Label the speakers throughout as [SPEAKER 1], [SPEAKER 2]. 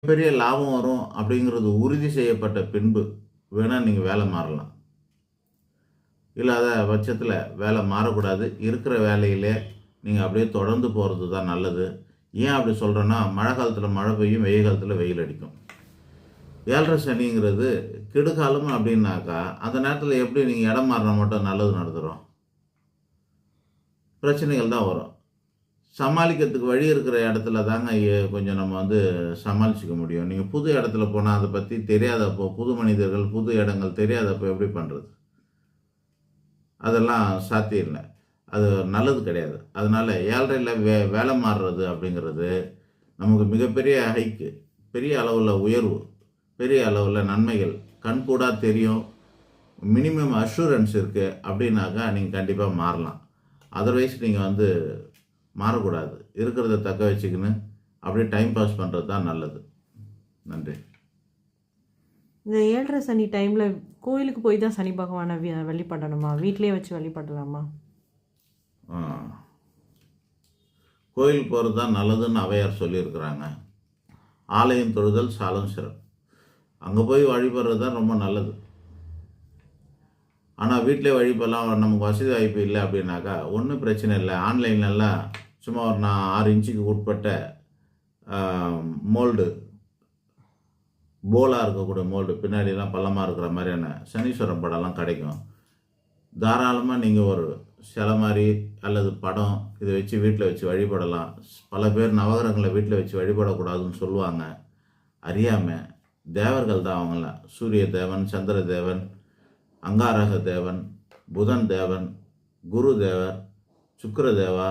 [SPEAKER 1] பெரிய லாபம் வரும் அப்படிங்கிறது உறுதி செய்யப்பட்ட பின்பு வேணால் நீங்கள் வேலை மாறலாம். இல்லாத பட்சத்தில் வேலை மாறக்கூடாது. இருக்கிற வேலையிலே நீங்கள் அப்படியே தொடர்ந்து போகிறது தான் நல்லது. ஏன் அப்படி சொல்கிறேன்னா, மழை காலத்தில் மழை பெய்யும், வெயில் காலத்தில் வெயில் அடிக்கும். 7:30 சனிங்கிறது கெடுகாலம் அப்படின்னாக்கா, அந்த நேரத்தில் எப்படி நீங்கள் இடம் மாறினா மட்டும் நல்லது நடந்துடும்? பிரச்சனைகள் தான் வரும். சமாளிக்கிறதுக்கு வழி இருக்கிற இடத்துல தாங்க கொஞ்சம் நம்ம சமாளிச்சுக்க முடியும். நீங்கள் புது இடத்துல போனால் அதை பற்றி தெரியாதப்போ, புது மனிதர்கள், புது இடங்கள் தெரியாதப்போ எப்படி பண்ணுறது? அதெல்லாம் சாத்தியம் இல்லை. அது நல்லது கிடையாது. அதனால் 7:30ல் வேலை மாறுறது அப்படிங்கிறது நமக்கு மிகப்பெரிய ஹைக்கு, பெரிய அளவில் உயர்வு, பெரிய அளவில் நன்மைகள் கண்கூடாக தெரியும். மினிமம் அஷூரன்ஸ் இருக்குது அப்படின்னாக்கா நீங்கள் கண்டிப்பாக மாறலாம். அதர்வைஸ் நீங்கள் மாறக்கூடாது. இருக்கிறத தக்க வச்சுக்கின்னு அப்படியே டைம் பாஸ் பண்ணுறது தான் நல்லது. நன்றி.
[SPEAKER 2] இந்த 7:30 சனி டைமில் கோயிலுக்கு போய் தான் சனி பகவானை வழிபடணுமா? வீட்டிலே வச்சு வழிபடலாமா?
[SPEAKER 1] கோயில் போகிறது தான் நல்லதுன்னு அவையார் சொல்லியிருக்கிறாங்க. ஆலயம் தொழுதல் சாலம் சிறப்பு. அங்கே போய் வழிபடுறது தான் ரொம்ப நல்லது. ஆனால் வீட்டிலே வழிபடலாம், நமக்கு வசதி வாய்ப்பு இல்லை அப்படின்னாக்கா ஒன்றும் பிரச்சனை இல்லை. ஆன்லைன்லலாம் சும்மா ஒரு 6 இன்ச்சுக்கு உட்பட்ட மோல்டு, போலாக இருக்கக்கூடிய மோல்டு, பின்னாடிலாம் பள்ளமாக இருக்கிற மாதிரியான சனீஸ்வரன் படம்லாம் கிடைக்கும். தாராளமாக நீங்கள் ஒரு சிலை மாதிரி அல்லது படம் இதை வச்சு வீட்டில் வச்சு வழிபடலாம். பல பேர் நவகிரகங்களை வீட்டில் வச்சு வழிபடக்கூடாதுன்னு சொல்லுவாங்க. அறியாமல் தேவர்கள் தான் அவங்களாம். சூரிய தேவன், சந்திர தேவன், அங்காரக தேவன், புதன் தேவன், குரு தேவர், சுக்கிர தேவா,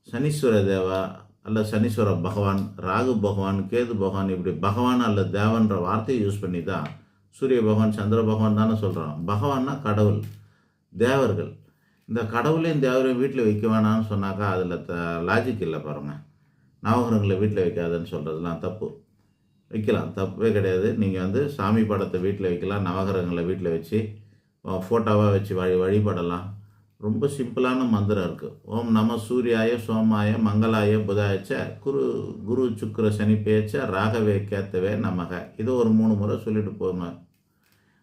[SPEAKER 1] சனீஸ்வர தேவா அல்ல சனீஸ்வர பகவான், ராகு பகவான், கேது பகவான், இப்படி பகவான் அல்ல தேவன்ற வார்த்தையை யூஸ் பண்ணி தான் சூரிய பகவான், சந்திர பகவான் தானே சொல்கிறோம். பகவான்னா கடவுள், தேவர்கள். இந்த கடவுளையும் தேவரையும் வீட்டில் வைக்க வேணாம்னு சொன்னாக்கா அதில் லாஜிக் இல்லை பாருங்கள். நவகிரகங்களை வீட்டில் வைக்காதுன்னு சொல்கிறதுலாம் தப்பு. வைக்கலாம், தப்பே கிடையாது. நீங்கள் சாமி படத்தை வீட்டில் வைக்கலாம், நவகிரகங்களை வீட்டில் வச்சு ஃபோட்டோவாக வச்சு வழிபடலாம். ரொம்ப சிம்பிளான மந்திரம் இருக்குது. ஓம் நம சூர்யாய சோமாய மங்களாய புதாயச்ச குரு சுக்கிர சனி பேச்ச ராகவே கேத்தவே நமக. இதை ஒரு 3 முறை சொல்லிட்டு போங்க.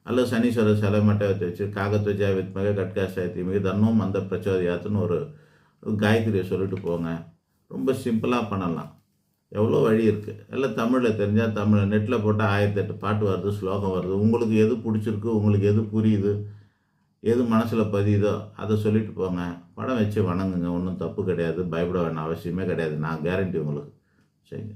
[SPEAKER 1] அல்லது சனீஸ்வர சிலை மட்டும் வச்சு காகத்வஜா வித்மக கட்காசாயத்தி மிக தன்னும் அந்த பிரச்சோதியாத்துன்னு ஒரு காயத்ரியை சொல்லிட்டு போங்க. ரொம்ப சிம்பிளாக பண்ணலாம். எவ்வளோ வழி இருக்குது. எல்லாம் தமிழில் தெரிஞ்சால் தமிழ் நெட்டில் போட்டால் 1008 பாட்டு வருது, ஸ்லோகம் வருது. உங்களுக்கு எது பிடிச்சிருக்கு, உங்களுக்கு எது புரியுது, எது மனசில் பதியுதோ அதை சொல்லிட்டு போங்க. படம் வச்சு வணங்குங்க. ஒன்றும் தப்பு கிடையாது. பயப்பட வேண்டிய அவசியமே கிடையாது. நான் கேரண்டி உங்களுக்கு. சரிங்க.